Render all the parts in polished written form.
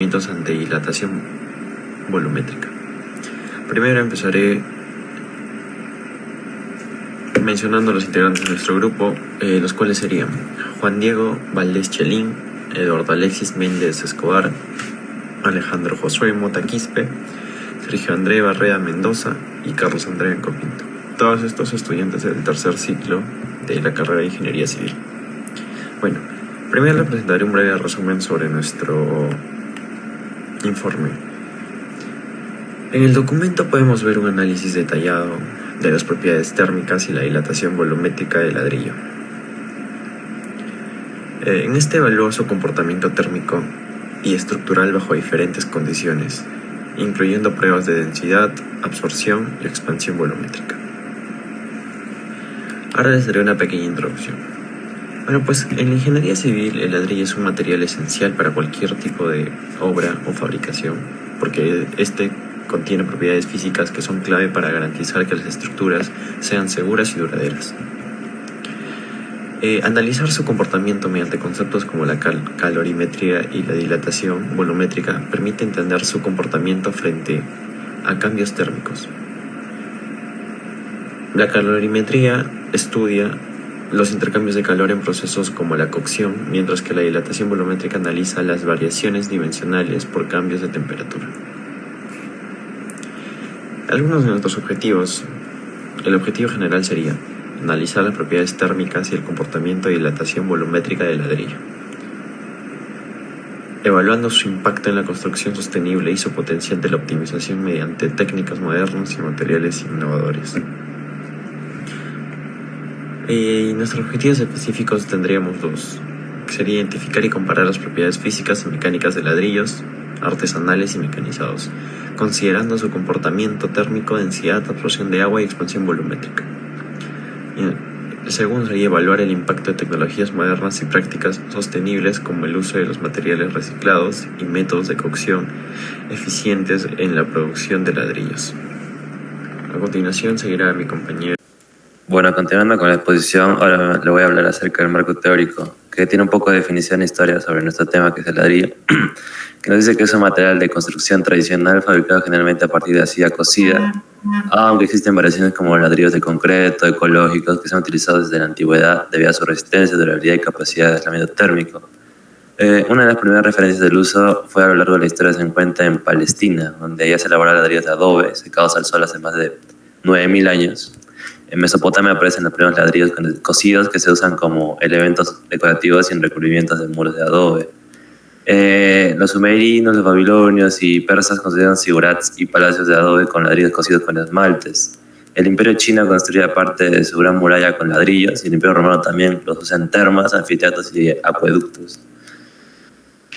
ante dilatación volumétrica. Primero empezaré mencionando a los integrantes de nuestro grupo, los cuales serían Juan Diego Valdés Chelín, Eduardo Alexis Méndez Escobar, Alejandro Josué Mota Quispe, Sergio André Barreda Mendoza y Carlos André Copinto. Todos estos estudiantes del tercer ciclo de la carrera de Ingeniería Civil. Bueno, primero les presentaré un breve resumen sobre nuestro informe. En el documento podemos ver un análisis detallado de las propiedades térmicas y la dilatación volumétrica del ladrillo. En este evaluó su comportamiento térmico y estructural bajo diferentes condiciones, incluyendo pruebas de densidad, absorción y expansión volumétrica. Ahora les daré una pequeña introducción. Bueno, pues en la ingeniería civil el ladrillo es un material esencial para cualquier tipo de obra o fabricación, porque este contiene propiedades físicas que son clave para garantizar que las estructuras sean seguras y duraderas. Analizar su comportamiento mediante conceptos como la calorimetría y la dilatación volumétrica permite entender su comportamiento frente a cambios térmicos. La calorimetría estudia los intercambios de calor en procesos como la cocción, mientras que la dilatación volumétrica analiza las variaciones dimensionales por cambios de temperatura. Algunos de nuestros objetivos. El objetivo general sería analizar las propiedades térmicas y el comportamiento de dilatación volumétrica del ladrillo, evaluando su impacto en la construcción sostenible y su potencial de la optimización mediante técnicas modernas y materiales innovadores. Y nuestros objetivos específicos tendríamos dos, que sería identificar y comparar las propiedades físicas y mecánicas de ladrillos artesanales y mecanizados, considerando su comportamiento térmico, densidad, absorción de agua y expansión volumétrica. Y el segundo sería evaluar el impacto de tecnologías modernas y prácticas sostenibles como el uso de los materiales reciclados y métodos de cocción eficientes en la producción de ladrillos. A continuación seguirá mi compañero. Bueno, continuando con la exposición, ahora le voy a hablar acerca del marco teórico, que tiene un poco de definición e historia sobre nuestro tema, que es el ladrillo, que nos dice que es un material de construcción tradicional fabricado generalmente a partir de arcilla cocida, aunque existen variaciones como ladrillos de concreto, ecológicos, que se han utilizado desde la antigüedad debido a su resistencia, durabilidad y capacidad de aislamiento térmico. Una de las primeras referencias del uso fue a lo largo de la historia, se encuentra en Palestina, donde ya se elaboraban ladrillos de adobe, secados al sol hace más de 9.000 años. En Mesopotamia aparecen los primeros ladrillos cocidos que se usan como elementos decorativos y en recubrimientos de muros de adobe. Los sumerinos, los babilonios y persas construyeron zigurats y palacios de adobe con ladrillos cocidos con esmaltes. El imperio chino construía parte de su gran muralla con ladrillos y el imperio romano también los usa en termas, anfiteatros y acueductos.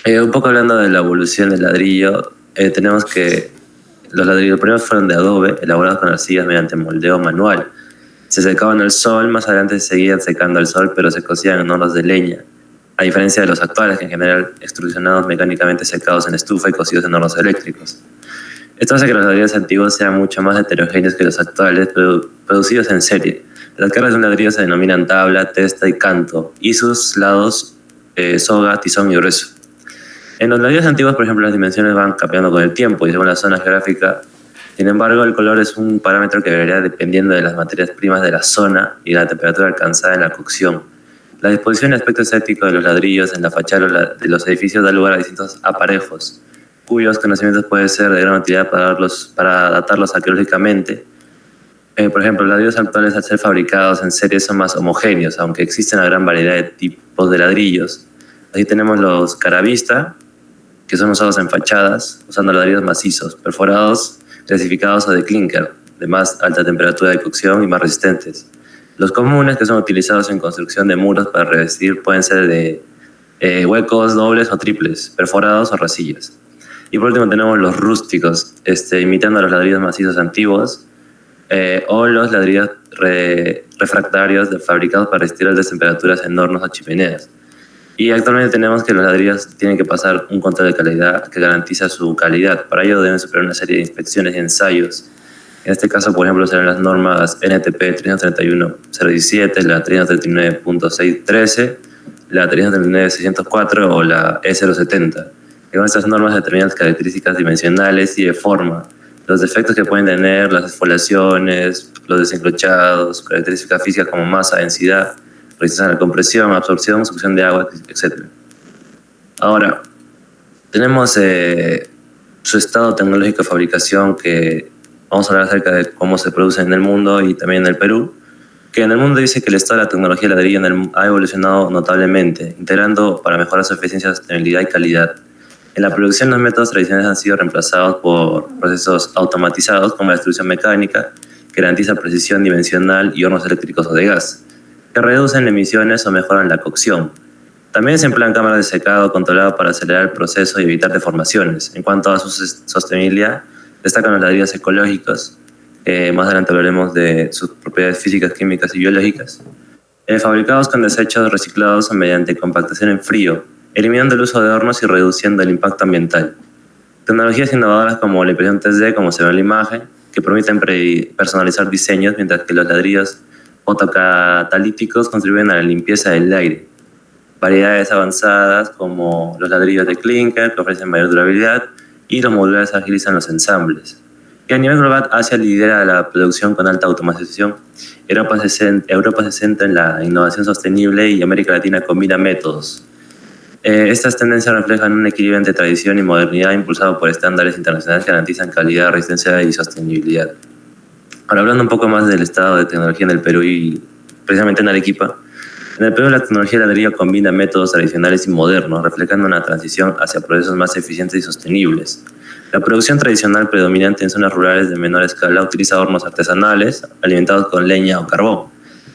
Un poco hablando de la evolución del ladrillo, tenemos que los ladrillos primeros fueron de adobe, elaborados con arcillas mediante moldeo manual. Se secaban al sol, más adelante se seguían secando al sol, pero se cocían en hornos de leña, a diferencia de los actuales, que en general extrusionados mecánicamente, secados en estufa y cocidos en hornos eléctricos. Esto hace que los ladrillos antiguos sean mucho más heterogéneos que los actuales, producidos en serie. Las cargas de un ladrillo se denominan tabla, testa y canto, y sus lados soga, tizón y grueso. En los ladrillos antiguos, por ejemplo, las dimensiones van cambiando con el tiempo y según la zona geográfica. Sin embargo, el color es un parámetro que varía dependiendo de las materias primas de la zona y la temperatura alcanzada en la cocción. La disposición y aspecto estético de los ladrillos en la fachada de los edificios da lugar a distintos aparejos, cuyos conocimientos pueden ser de gran utilidad para datarlos arqueológicamente. Por ejemplo, los ladrillos actuales, al ser fabricados en serie, son más homogéneos, aunque existe una gran variedad de tipos de ladrillos. Aquí tenemos los caravista, que son usados en fachadas, usando ladrillos macizos, perforados, clasificados o de clinker, de más alta temperatura de cocción y más resistentes. Los comunes, que son utilizados en construcción de muros para revestir, pueden ser de huecos dobles o triples, perforados o rasillas. Y por último tenemos los rústicos, imitando a los ladrillos macizos antiguos, o los ladrillos refractarios fabricados para resistir altas temperaturas en hornos o chimeneas. Y actualmente tenemos que los ladrillos tienen que pasar un control de calidad que garantiza su calidad. Para ello deben superar una serie de inspecciones y ensayos. En este caso, por ejemplo, serán las normas NTP 331-017, la 339.613, la 339-604 o la E070. que con estas normas determinan las características dimensionales y de forma, los defectos que pueden tener, las esfoliaciones, los desencrochados, características físicas como masa, densidad, resistencia a la compresión, absorción, succión de agua, etc. Ahora, tenemos su estado tecnológico de fabricación, que vamos a hablar acerca de cómo se produce en el mundo y también en el Perú, que en el mundo dice que el estado de la tecnología de ladrillo ha evolucionado notablemente, integrando para mejorar su eficiencia, sostenibilidad y calidad. En la producción, los métodos tradicionales han sido reemplazados por procesos automatizados como la extrusión mecánica, que garantiza precisión dimensional, y hornos eléctricos o de gas, que reducen emisiones o mejoran la cocción. También se emplean cámaras de secado controlado para acelerar el proceso y evitar deformaciones. En cuanto a su sostenibilidad, destacan los ladrillos ecológicos. Más adelante hablaremos de sus propiedades físicas, químicas y biológicas. Fabricados con desechos reciclados mediante compactación en frío, eliminando el uso de hornos y reduciendo el impacto ambiental. Tecnologías innovadoras como la impresión 3D, como se ve en la imagen, que permiten personalizar diseños, mientras que los ladrillos fotocatalíticos contribuyen a la limpieza del aire. Variedades avanzadas como los ladrillos de clinker, que ofrecen mayor durabilidad, y los modulares agilizan los ensambles. Y a nivel global, Asia lidera la producción con alta automatización. Europa se centra en la innovación sostenible, y América Latina combina métodos. Estas tendencias reflejan un equilibrio entre tradición y modernidad, impulsado por estándares internacionales que garantizan calidad, resistencia y sostenibilidad. Ahora, hablando un poco más del estado de tecnología en el Perú y precisamente en Arequipa, en el Perú la tecnología de ladrillo combina métodos tradicionales y modernos, reflejando una transición hacia procesos más eficientes y sostenibles. La producción tradicional predominante en zonas rurales de menor escala utiliza hornos artesanales alimentados con leña o carbón,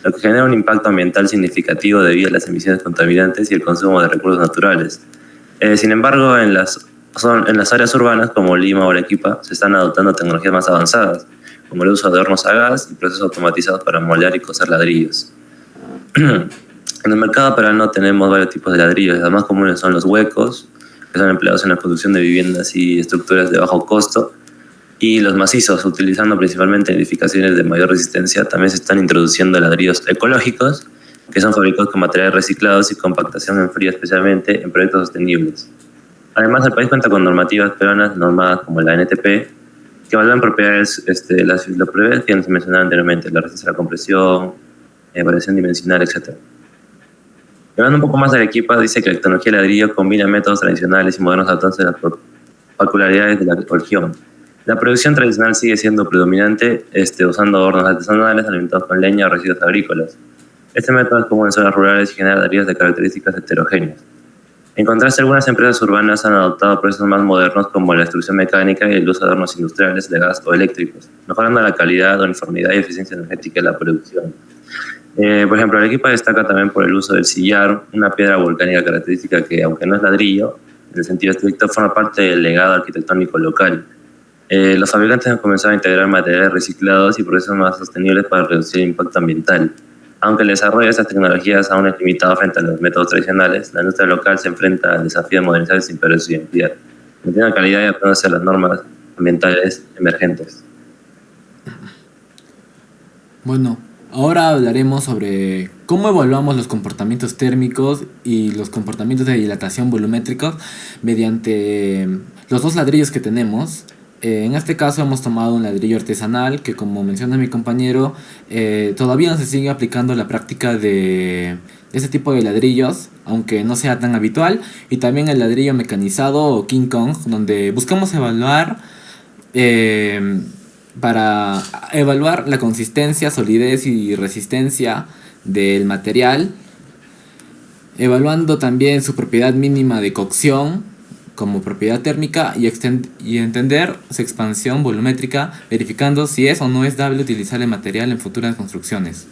lo que genera un impacto ambiental significativo debido a las emisiones contaminantes y el consumo de recursos naturales. Sin embargo, en las áreas urbanas como Lima o Arequipa se están adoptando tecnologías más avanzadas, como el uso de hornos a gas y procesos automatizados para moldear y coser ladrillos. En el mercado peruano tenemos varios tipos de ladrillos. Los más comunes son los huecos, que son empleados en la producción de viviendas y estructuras de bajo costo, y los macizos, utilizando principalmente en edificaciones de mayor resistencia. También se están introduciendo ladrillos ecológicos, que son fabricados con materiales reciclados y compactación en frío, especialmente en proyectos sostenibles. Además, el país cuenta con normativas peruanas normadas como la NTP, que evalúan propiedades, las propiedades que se mencionaba anteriormente, la resistencia a la compresión, variación dimensional, etc. Hablando un poco más de Arequipa, dice que la tecnología de ladrillo combina métodos tradicionales y modernos adaptándose a las peculiaridades de la región. La producción tradicional sigue siendo predominante, usando hornos artesanales alimentados con leña o residuos agrícolas. Este método es común en zonas rurales y genera ladrillos de características heterogéneas. En contraste, algunas empresas urbanas han adoptado procesos más modernos como la extrusión mecánica y el uso de hornos industriales de gas o eléctricos, mejorando la calidad, uniformidad y eficiencia energética de la producción. Por ejemplo, Arequipa destaca también por el uso del sillar, una piedra volcánica característica que, aunque no es ladrillo, en el sentido estricto, forma parte del legado arquitectónico local. Los fabricantes han comenzado a integrar materiales reciclados y procesos más sostenibles para reducir el impacto ambiental. Aunque el desarrollo de estas tecnologías aún es limitado frente a los métodos tradicionales, la industria local se enfrenta al desafío de modernizar sin perder su identidad, manteniendo calidad y adaptándose a las normas ambientales emergentes. Bueno, ahora hablaremos sobre cómo evaluamos los comportamientos térmicos y los comportamientos de dilatación volumétricos mediante los dos ladrillos que tenemos. En este caso hemos tomado un ladrillo artesanal que, como menciona mi compañero, todavía no se sigue aplicando la práctica de este tipo de ladrillos, aunque no sea tan habitual. Y también el ladrillo mecanizado o King Kong, donde buscamos evaluar para evaluar la consistencia, solidez y resistencia del material, evaluando también su propiedad mínima de cocción como propiedad térmica y entender su expansión volumétrica, verificando si es o no es dable utilizar el material en futuras construcciones.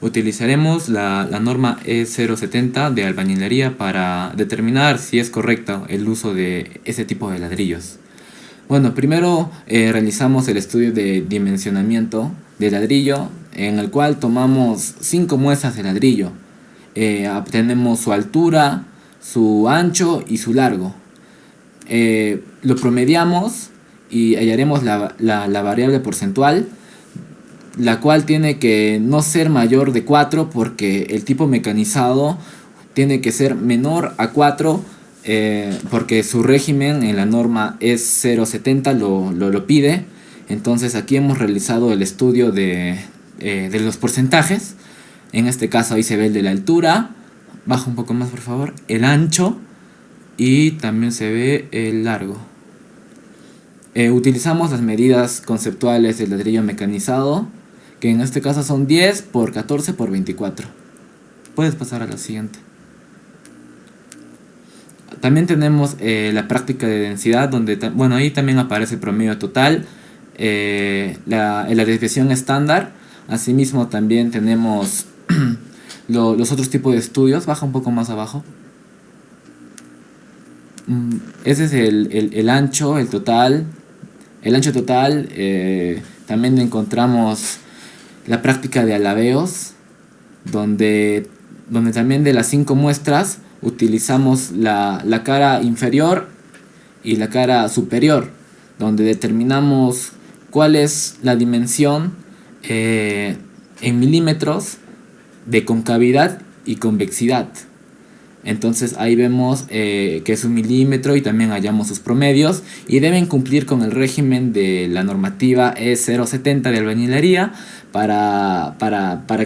Utilizaremos la norma E070 de albañilería para determinar si es correcto el uso de ese tipo de ladrillos. Bueno, primero realizamos el estudio de dimensionamiento del ladrillo, en el cual tomamos 5 muestras de ladrillo. Obtenemos su altura, su ancho y su largo. Lo promediamos y hallaremos la variable porcentual, la cual tiene que no ser mayor de 4, porque el tipo mecanizado tiene que ser menor a 4 porque su régimen en la norma es 0,70 lo pide. Entonces aquí hemos realizado el estudio de los porcentajes. En este caso ahí se ve el de la altura. Baja un poco más, por favor. El ancho. Y también se ve el largo. Utilizamos las medidas conceptuales del ladrillo mecanizado, que en este caso son 10 por 14 por 24. Puedes pasar a la siguiente. También tenemos la práctica de densidad, donde ahí también aparece el promedio total, la desviación estándar. Asimismo también tenemos los otros tipos de estudios. Baja un poco más abajo. Ese es el ancho, el total. El ancho total. También encontramos la práctica de alabeos, donde también de las 5 muestras utilizamos la cara inferior y la cara superior, donde determinamos cuál es la dimensión en milímetros de concavidad y convexidad. Entonces ahí vemos que es 1 milímetro y también hallamos sus promedios, y deben cumplir con el régimen de la normativa E070 de albañilería para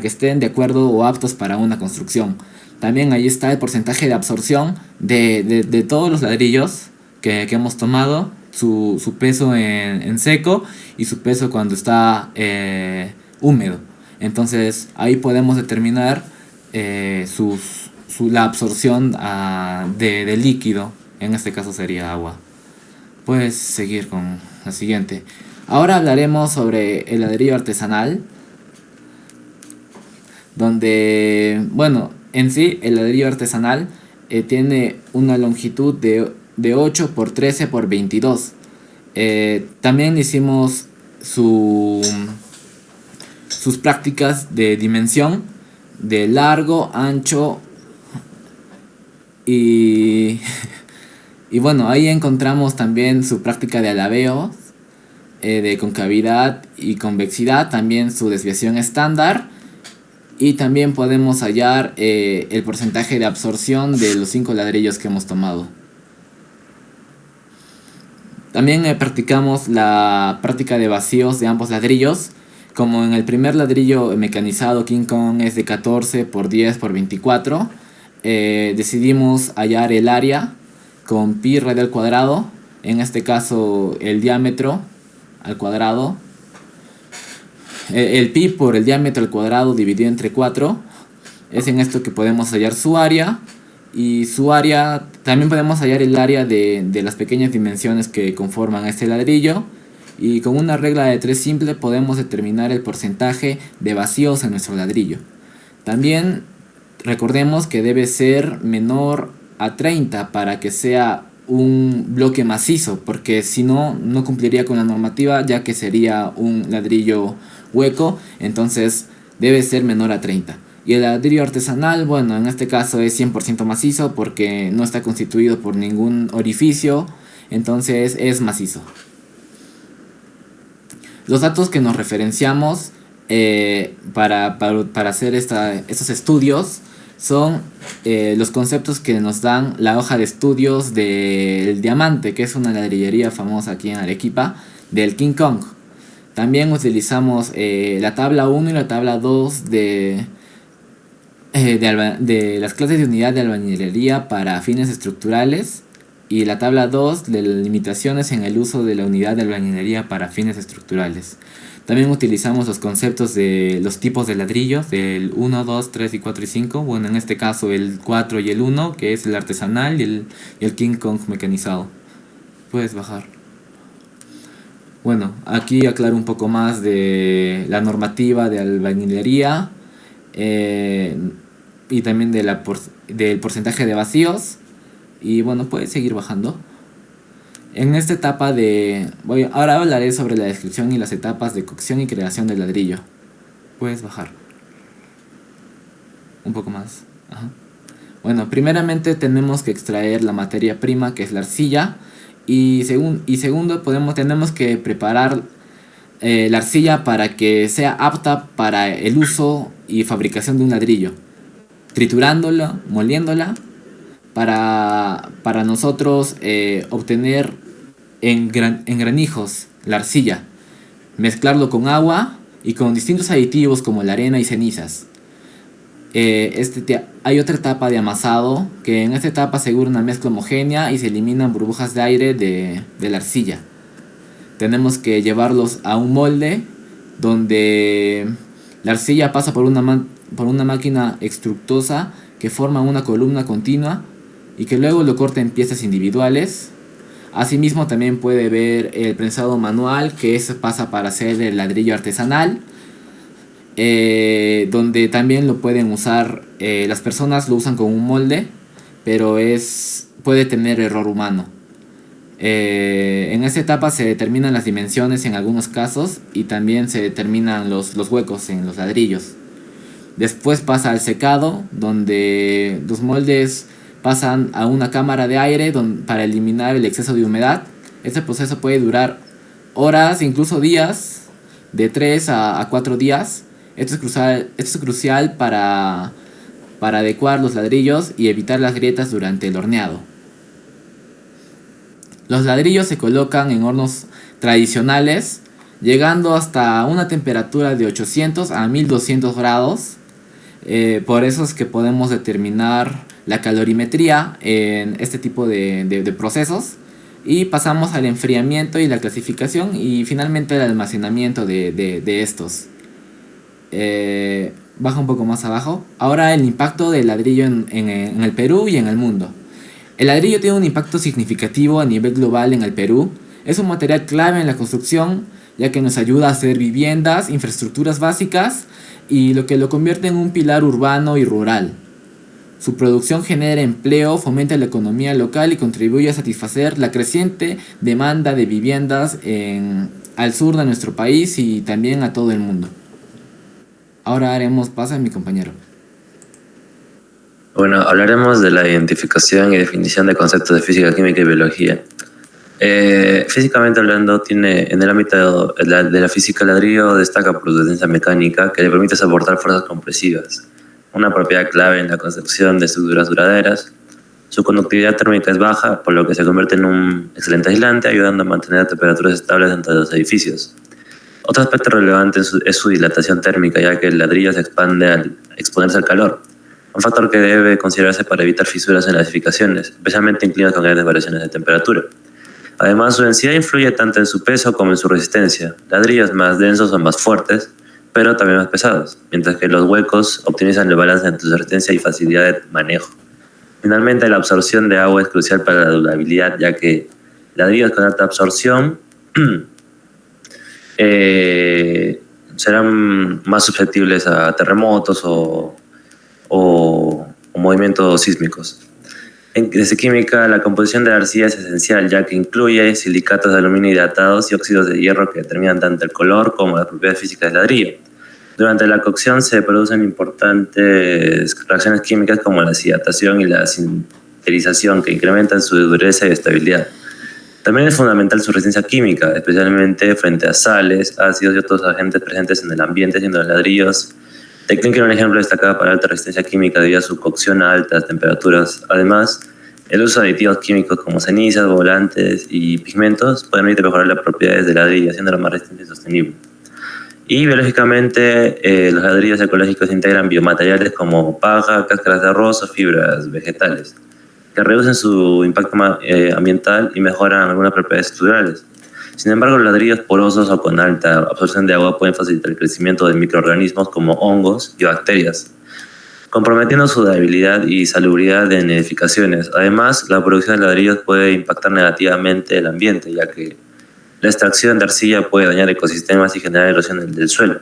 que estén de acuerdo o aptos para una construcción. También ahí está el porcentaje de absorción de todos los ladrillos que hemos tomado, su peso en seco y su peso cuando está húmedo. Entonces ahí podemos determinar la absorción de líquido. En este caso sería agua. Puedes seguir con la siguiente. Ahora hablaremos sobre el ladrillo artesanal, donde, en sí el ladrillo artesanal tiene una longitud de 8 por 13 por 22. También hicimos sus prácticas de dimensión de largo, ancho y ahí encontramos también su práctica de alabeos, de concavidad y convexidad, también su desviación estándar, y también podemos hallar el porcentaje de absorción de los 5 ladrillos que hemos tomado. También practicamos la práctica de vacíos de ambos ladrillos. Como en el primer ladrillo mecanizado King Kong es de 14 por 10 por 24, decidimos hallar el área con pi radial cuadrado, en este caso el diámetro al cuadrado, el pi por el diámetro al cuadrado dividido entre 4. Es en esto que podemos hallar su área, y su área también podemos hallar el área de las pequeñas dimensiones que conforman este ladrillo, y con una regla de 3 simple podemos determinar el porcentaje de vacíos en nuestro ladrillo. También recordemos que debe ser menor a 30 para que sea un bloque macizo, porque si no, no cumpliría con la normativa, ya que sería un ladrillo hueco. Entonces debe ser menor a 30. Y el ladrillo artesanal, en este caso es 100% macizo, porque no está constituido por ningún orificio, entonces es macizo. Los datos que nos referenciamos para hacer estos estudios son los conceptos que nos dan la hoja de estudios del Diamante, que es una ladrillería famosa aquí en Arequipa, del King Kong. También utilizamos la tabla 1 y la tabla 2 de las clases de unidad de albañilería para fines estructurales, y la tabla 2 de las limitaciones en el uso de la unidad de albañilería para fines estructurales. También utilizamos los conceptos de los tipos de ladrillos, del 1, 2, 3 y 4 y 5. En este caso el 4 y el 1, que es el artesanal, y el King Kong mecanizado. Puedes bajar. Aquí aclaro un poco más de la normativa de albañilería, y también del porcentaje de vacíos. Y puedes seguir bajando. En esta etapa ahora hablaré sobre la descripción y las etapas de cocción y creación del ladrillo. Puedes bajar un poco más. Ajá. Primeramente tenemos que extraer la materia prima, que es la arcilla. Y segundo, tenemos que preparar la arcilla para que sea apta para el uso y fabricación de un ladrillo, triturándola, moliéndola para nosotros obtener en granijos la arcilla, mezclarlo con agua y con distintos aditivos como la arena y cenizas. Hay otra etapa de amasado, que en esta etapa se asegura una mezcla homogénea y se eliminan burbujas de aire de la arcilla. Tenemos que llevarlos a un molde donde la arcilla pasa por una máquina extructosa que forma una columna continua y que luego lo corta en piezas individuales. Asimismo también puede ver el prensado manual, que eso pasa para hacer el ladrillo artesanal, donde también lo pueden usar, las personas lo usan con un molde, pero puede tener error humano. En esta etapa se determinan las dimensiones en algunos casos y también se determinan los huecos en los ladrillos. Después pasa al secado, donde los moldes pasan a una cámara de aire para eliminar el exceso de humedad. Este proceso puede durar horas, incluso días, de 3 a 4 días. Esto es crucial para adecuar los ladrillos y evitar las grietas durante el horneado. Los ladrillos se colocan en hornos tradicionales, llegando hasta una temperatura de 800 a 1200 grados. Por eso es que podemos determinar la calorimetría en este tipo de procesos. Y pasamos al enfriamiento y la clasificación y finalmente el almacenamiento de estos. Baja un poco más abajo. Ahora el impacto del ladrillo en el Perú y en el mundo. El ladrillo tiene un impacto significativo a nivel global en el Perú. Es un material clave en la construcción, ya que nos ayuda a hacer viviendas, infraestructuras básicas y lo que lo convierte en un pilar urbano y rural. Su producción genera empleo, fomenta la economía local y contribuye a satisfacer la creciente demanda de viviendas al sur de nuestro país y también a todo el mundo. Ahora haremos paso a mi compañero. Bueno, hablaremos de la identificación y definición de conceptos de física, química y biología. Físicamente hablando, en el ámbito de la física, el ladrillo destaca por su resistencia mecánica, que le permite soportar fuerzas compresivas, una propiedad clave en la construcción de estructuras duraderas. Su conductividad térmica es baja, por lo que se convierte en un excelente aislante, ayudando a mantener temperaturas estables entre los edificios. Otro aspecto relevante es su dilatación térmica, ya que el ladrillo se expande al exponerse al calor, un factor que debe considerarse para evitar fisuras en las edificaciones, especialmente en climas con grandes variaciones de temperatura. Además, su densidad influye tanto en su peso como en su resistencia. Ladrillos más densos son más fuertes, pero también más pesados, mientras que los huecos optimizan el balance entre su resistencia y facilidad de manejo. Finalmente, la absorción de agua es crucial para la durabilidad, ya que ladrillos con alta absorción serán más susceptibles a terremotos o movimientos sísmicos. Desde química, la composición de la arcilla es esencial, ya que incluye silicatos de aluminio hidratados y óxidos de hierro que determinan tanto el color como las propiedades físicas del ladrillo. Durante la cocción se producen importantes reacciones químicas como la deshidratación y la sinterización, que incrementan su dureza y estabilidad. También es fundamental su resistencia química, especialmente frente a sales, ácidos y otros agentes presentes en el ambiente, siendo los ladrillos de clínker un ejemplo destacado para alta resistencia química debido a su cocción a altas temperaturas. Además, el uso de aditivos químicos como cenizas, volantes y pigmentos pueden permitir mejorar las propiedades del ladrillo, haciéndolo más resistente y sostenible. Y biológicamente, los ladrillos ecológicos integran biomateriales como paja, cáscaras de arroz o fibras vegetales, que reducen su impacto ambiental y mejoran algunas propiedades estructurales. Sin embargo, los ladrillos porosos o con alta absorción de agua pueden facilitar el crecimiento de microorganismos como hongos y bacterias, comprometiendo su durabilidad y salubridad en edificaciones. Además, la producción de ladrillos puede impactar negativamente el ambiente, ya que la extracción de arcilla puede dañar ecosistemas y generar erosión del suelo.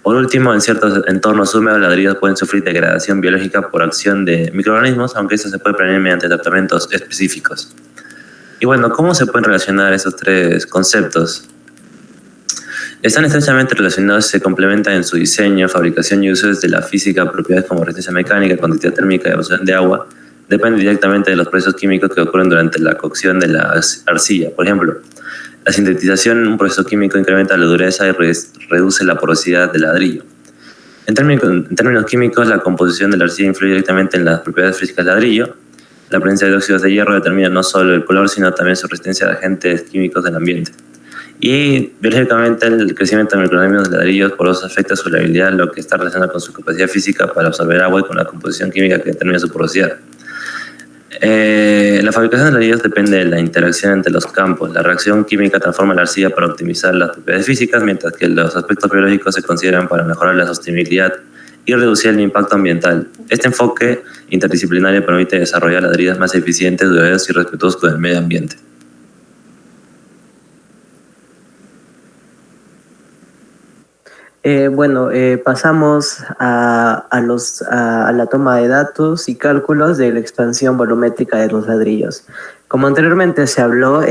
Por último, en ciertos entornos húmedos, los ladrillos pueden sufrir degradación biológica por acción de microorganismos, aunque eso se puede prevenir mediante tratamientos específicos. Y bueno, ¿cómo se pueden relacionar esos tres conceptos? Están estrechamente relacionados y se complementan en su diseño, fabricación y uso desde la física. Propiedades como resistencia mecánica, conductividad térmica y absorción de agua dependen directamente de los procesos químicos que ocurren durante la cocción de la arcilla. Por ejemplo, la sintetización, un proceso químico, incrementa la dureza y reduce la porosidad del ladrillo. En términos químicos, la composición de la arcilla influye directamente en las propiedades físicas del ladrillo. La presencia de óxidos de hierro determina no solo el color, sino también su resistencia a agentes químicos del ambiente. Y biológicamente el crecimiento del microorganismos de ladrillos porosos afecta su durabilidad, lo que está relacionado con su capacidad física para absorber agua y con la composición química que determina su porosidad. La fabricación de ladrillos depende de la interacción entre los campos. La reacción química transforma la arcilla para optimizar las propiedades físicas, mientras que los aspectos biológicos se consideran para mejorar la sostenibilidad y reducir el impacto ambiental. Este enfoque interdisciplinario permite desarrollar ladrillos más eficientes, duraderos y respetuosos con el medio ambiente. Pasamos a la toma de datos y cálculos de la expansión volumétrica de los ladrillos. Como anteriormente se habló,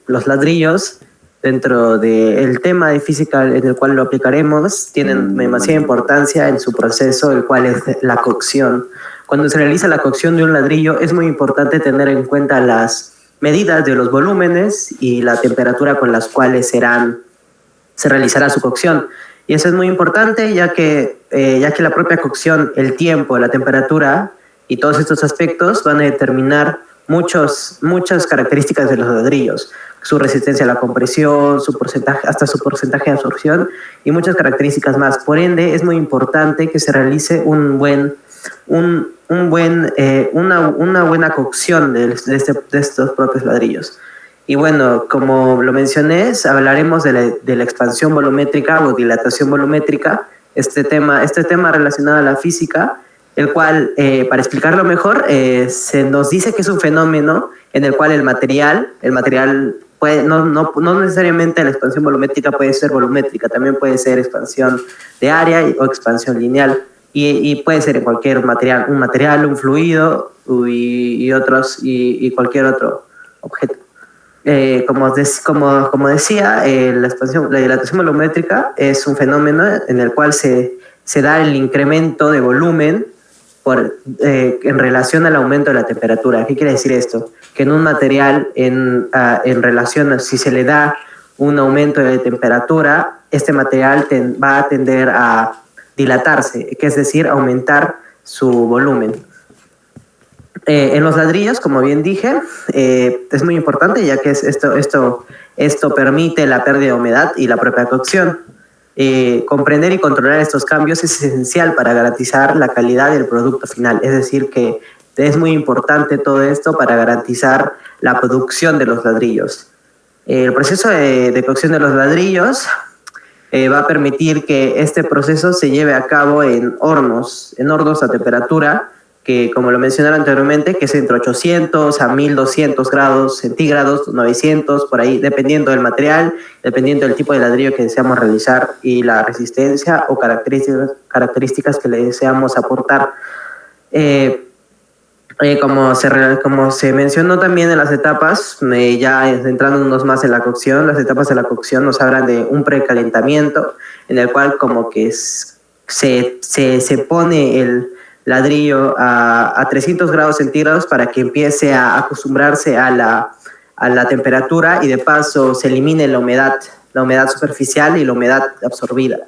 los ladrillos, dentro del tema de física en el cual lo aplicaremos, tienen demasiada importancia en su proceso, el cual es la cocción. Cuando se realiza la cocción de un ladrillo, es muy importante tener en cuenta las medidas de los volúmenes y la temperatura con las cuales se realizará su cocción. Y eso es muy importante ya que la propia cocción, el tiempo, la temperatura y todos estos aspectos van a determinar muchas características de los ladrillos, su resistencia a la compresión, hasta su porcentaje de absorción y muchas características más. Por ende, es muy importante que se realice una buena cocción de estos propios ladrillos. Y bueno, como lo mencioné, hablaremos de la expansión volumétrica o dilatación volumétrica, este tema relacionado a la física, el cual, para explicarlo mejor, se nos dice que es un fenómeno en el cual el material puede, no necesariamente la expansión volumétrica puede ser volumétrica, también puede ser expansión de área o expansión lineal, y puede ser en cualquier material, un fluido y cualquier otro objeto. Como decía, la dilatación volumétrica es un fenómeno en el cual se da el incremento de volumen en relación al aumento de la temperatura. ¿Qué quiere decir esto? Que en un material, en relación a si se le da un aumento de temperatura, este material va a tender a dilatarse, que es decir, aumentar su volumen. En los ladrillos, como bien dije, es muy importante ya que esto permite la pérdida de humedad y la propia cocción. Comprender y controlar estos cambios es esencial para garantizar la calidad del producto final. Es decir, que es muy importante todo esto para garantizar la producción de los ladrillos. El proceso de cocción de los ladrillos va a permitir que este proceso se lleve a cabo en hornos a temperatura, que como lo mencionaron anteriormente, que es entre 800 a 1200 grados centígrados, 900, por ahí, dependiendo del material, dependiendo del tipo de ladrillo que deseamos realizar y la resistencia o características que le deseamos aportar. Como se mencionó también en las etapas, ya entrándonos más en la cocción, las etapas de la cocción nos hablan de un precalentamiento, en el cual como que se pone el ladrillo a 300 grados centígrados para que empiece a acostumbrarse a la temperatura y de paso se elimine la humedad superficial y la humedad absorbida.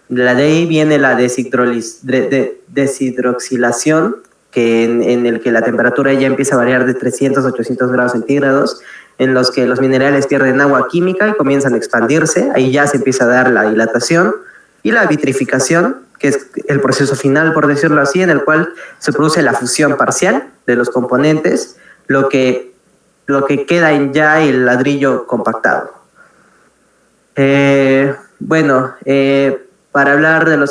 De ahí viene la deshidroxilación, en el que la temperatura ya empieza a variar de 300 a 800 grados centígrados, en los que los minerales pierden agua química y comienzan a expandirse. Ahí ya se empieza a dar la dilatación y la vitrificación, que es el proceso final, por decirlo así, en el cual se produce la fusión parcial de los componentes, lo que queda en ya el ladrillo compactado. Para hablar del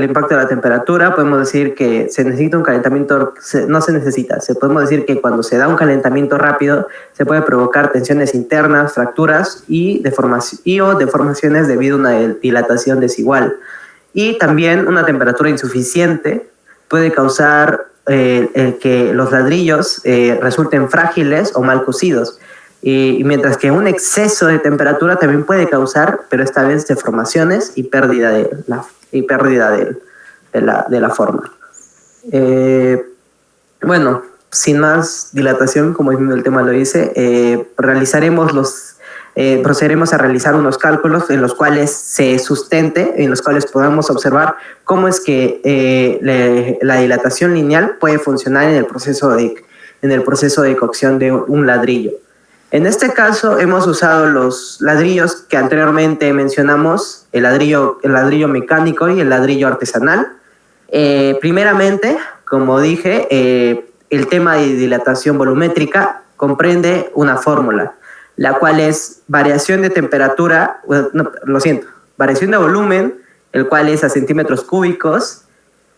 impacto de la temperatura, podemos decir que se necesita un calentamiento, podemos decir que cuando se da un calentamiento rápido, se puede provocar tensiones internas, fracturas o deformaciones debido a una dilatación desigual. Y también una temperatura insuficiente puede causar que los ladrillos resulten frágiles o mal cocidos. Y mientras que un exceso de temperatura también puede causar, pero esta vez, deformaciones y pérdida de la forma. Sin más dilatación, como el tema lo dice, procederemos a realizar unos cálculos en los cuales se sustente, en los cuales podamos observar cómo es que la dilatación lineal puede funcionar en el proceso en el proceso de cocción de un ladrillo. En este caso hemos usado los ladrillos que anteriormente mencionamos, el ladrillo mecánico y el ladrillo artesanal. Primeramente, como dije, el tema de dilatación volumétrica comprende una fórmula, la cual es variación de temperatura, variación de volumen, el cual es a centímetros cúbicos,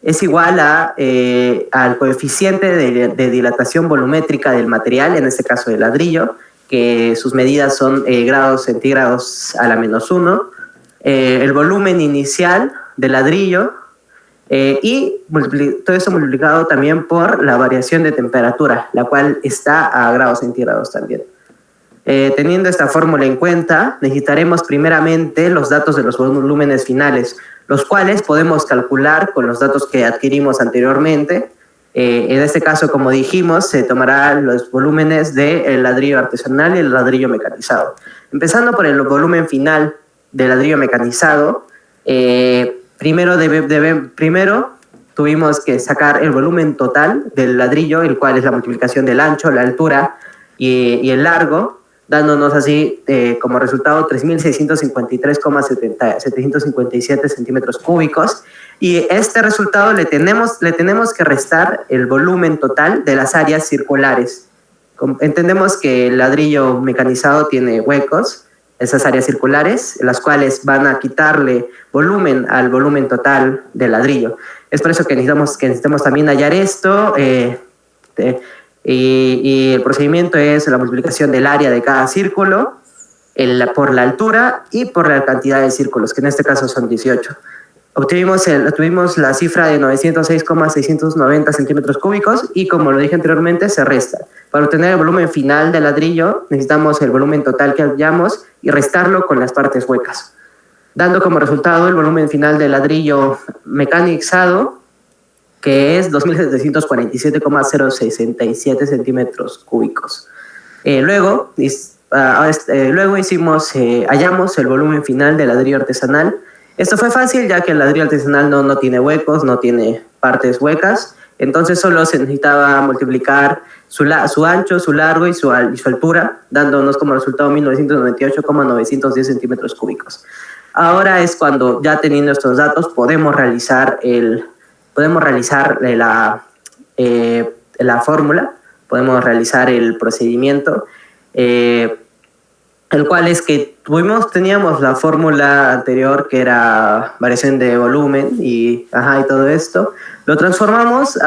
es igual al coeficiente de dilatación volumétrica del material, en este caso del ladrillo, que sus medidas son grados centígrados a la -1, el volumen inicial del ladrillo, y todo eso multiplicado también por la variación de temperatura, la cual está a grados centígrados también. Teniendo esta fórmula en cuenta, necesitaremos primeramente los datos de los volúmenes finales, los cuales podemos calcular con los datos que adquirimos anteriormente. En este caso, como dijimos, se tomarán los volúmenes del ladrillo artesanal y el ladrillo mecanizado. Empezando por el volumen final del ladrillo mecanizado, primero tuvimos que sacar el volumen total del ladrillo, el cual es la multiplicación del ancho, la altura y el largo, dándonos así como resultado 3.653,757 centímetros cúbicos. Y este resultado le tenemos que restar el volumen total de las áreas circulares. Entendemos que el ladrillo mecanizado tiene huecos, esas áreas circulares, las cuales van a quitarle volumen al volumen total del ladrillo. Es por eso que necesitamos también hallar esto, y el procedimiento es la multiplicación del área de cada círculo por la altura y por la cantidad de círculos, que en este caso son 18. Obtuvimos la cifra de 906,690 centímetros cúbicos y, como lo dije anteriormente, se resta. Para obtener el volumen final del ladrillo necesitamos el volumen total que hallamos y restarlo con las partes huecas, dando como resultado el volumen final del ladrillo mecanizado, que es 2.747,067 centímetros cúbicos. Luego hallamos el volumen final del ladrillo artesanal. Esto fue fácil, ya que el ladrillo artesanal no tiene huecos, no tiene partes huecas, entonces solo se necesitaba multiplicar su ancho, su largo y su altura, dándonos como resultado 1.998,910 centímetros cúbicos. Ahora es cuando, ya teniendo estos datos, podemos realizar la fórmula, podemos realizar el procedimiento, el cual es que teníamos la fórmula anterior, que era variación de volumen y todo esto. Lo transformamos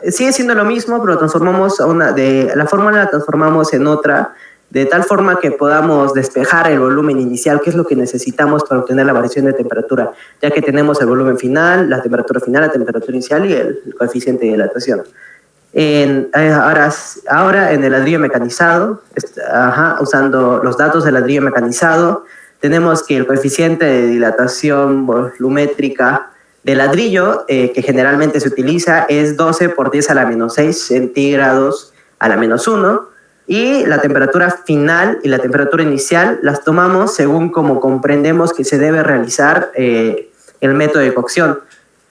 sigue siendo lo mismo, pero transformamos la fórmula la transformamos en otra, de tal forma que podamos despejar el volumen inicial, que es lo que necesitamos para obtener la variación de temperatura, ya que tenemos el volumen final, la temperatura inicial y el coeficiente de dilatación. Ahora en el ladrillo mecanizado, usando los datos del ladrillo mecanizado, tenemos que el coeficiente de dilatación volumétrica del ladrillo, que generalmente se utiliza, es 12 por 10 a la -6 centígrados a la -1, y la temperatura final y la temperatura inicial las tomamos según como comprendemos que se debe realizar el método de cocción.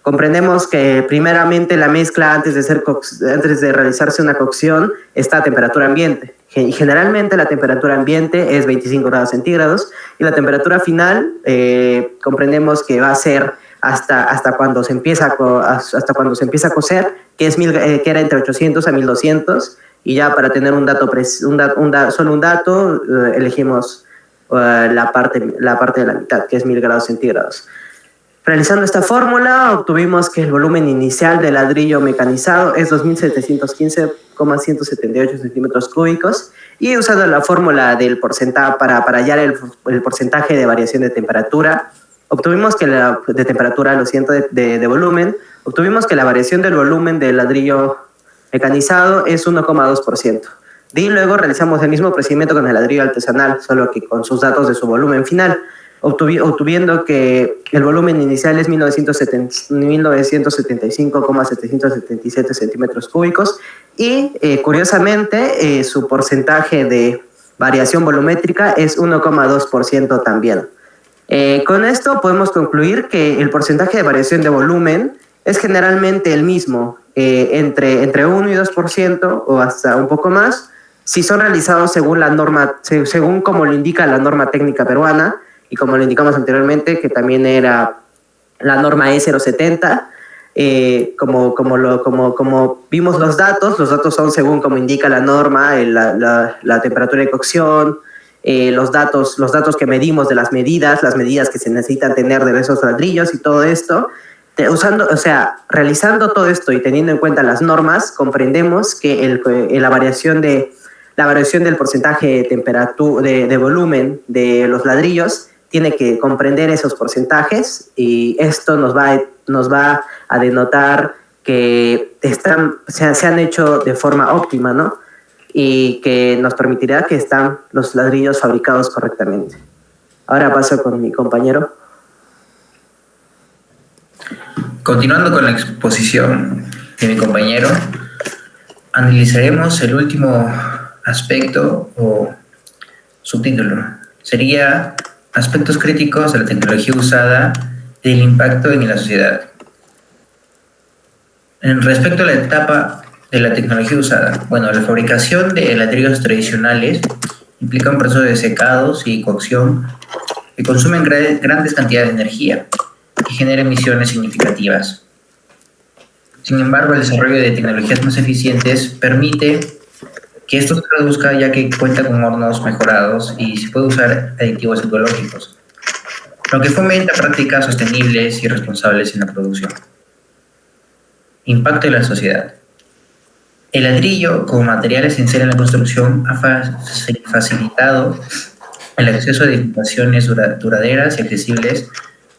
Comprendemos que primeramente la mezcla antes de realizarse una cocción está a temperatura ambiente. Y generalmente la temperatura ambiente es 25 grados centígrados y la temperatura final comprendemos que va a ser hasta cuando se empieza a cocer, que era entre 800 a 1200. Y ya para tener un dato, elegimos la parte de la mitad, que es 1000 grados centígrados. Realizando esta fórmula, obtuvimos que el volumen inicial del ladrillo mecanizado es 2.715,178 centímetros cúbicos, y usando la fórmula del porcentaje para hallar el porcentaje de variación de temperatura, obtuvimos que de volumen, obtuvimos que la variación del volumen del ladrillo mecanizado es 1,2%. Y luego realizamos el mismo procedimiento con el ladrillo artesanal, solo que con sus datos de su volumen final, obtuviendo que el volumen inicial es 1975,777 centímetros cúbicos y curiosamente su porcentaje de variación volumétrica es 1,2% también. Con esto podemos concluir que el porcentaje de variación de volumen es generalmente el mismo entre 1 y 2% o hasta un poco más, si son realizados según la norma, según como lo indica la norma técnica peruana y como lo indicamos anteriormente, que también era la norma E070. Como vimos los datos son según como indica la norma, la temperatura de cocción, los datos que medimos de las medidas que se necesitan tener de esos ladrillos y todo esto. Realizando todo esto y teniendo en cuenta las normas, comprendemos que la variación del porcentaje de temperatura, de volumen de los ladrillos tiene que comprender esos porcentajes, y esto nos va a denotar que se han hecho de forma óptima, ¿no? Y que nos permitirá que están los ladrillos fabricados correctamente. Ahora paso con mi compañero. Continuando con la exposición de mi compañero, analizaremos el último aspecto o subtítulo. Sería aspectos críticos de la tecnología usada y el impacto en la sociedad. En respecto a la etapa de la tecnología usada, bueno, la fabricación de ladrillos tradicionales implica un proceso de secados y cocción que consumen grandes cantidades de energía y genera emisiones significativas. Sin embargo, el desarrollo de tecnologías más eficientes permite que esto se reduzca, ya que cuenta con hornos mejorados y se puede usar aditivos ecológicos, lo que fomenta prácticas sostenibles y responsables en la producción. Impacto en la sociedad. El ladrillo, como material esencial en la construcción, ha facilitado el acceso a edificaciones duraderas y accesibles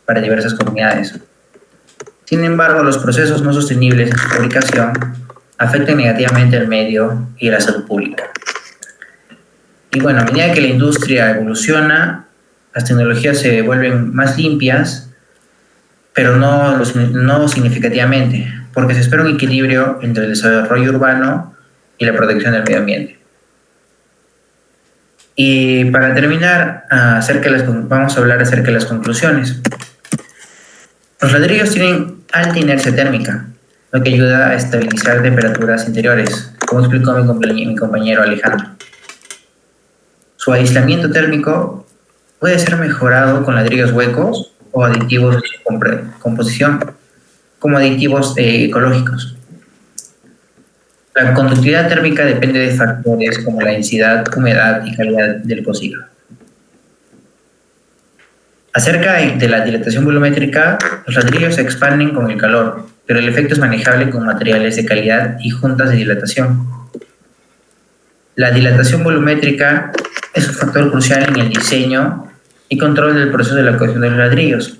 para diversas comunidades. Sin embargo, los procesos no sostenibles en su fabricación afectan negativamente al medio y a la salud pública. Y bueno, a medida que la industria evoluciona, las tecnologías se vuelven más limpias, pero no significativamente, porque se espera un equilibrio entre el desarrollo urbano y la protección del medio ambiente. Y para terminar, vamos a hablar acerca de las conclusiones. Los ladrillos tienen alta inercia térmica, lo que ayuda a estabilizar temperaturas interiores, como explicó mi compañero Alejandro. Su aislamiento térmico puede ser mejorado con ladrillos huecos o aditivos de su composición, como aditivos ecológicos. La conductividad térmica depende de factores como la densidad, humedad y calidad del cocido. Acerca de la dilatación volumétrica, los ladrillos se expanden con el calor, pero el efecto es manejable con materiales de calidad y juntas de dilatación. La dilatación volumétrica es un factor crucial en el diseño y control del proceso de la cocción de los ladrillos.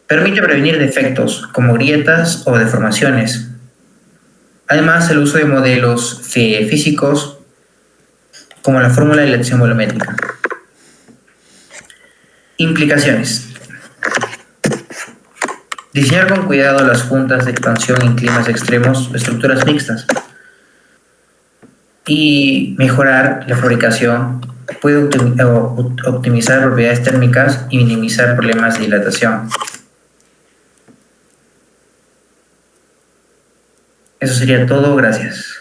Permite prevenir defectos como grietas o deformaciones. Además, el uso de modelos físicos como la fórmula de dilatación volumétrica. Implicaciones. Diseñar con cuidado las juntas de expansión en climas extremos, estructuras mixtas. Y mejorar la fabricación puede optimizar propiedades térmicas y minimizar problemas de dilatación. Eso sería todo, gracias.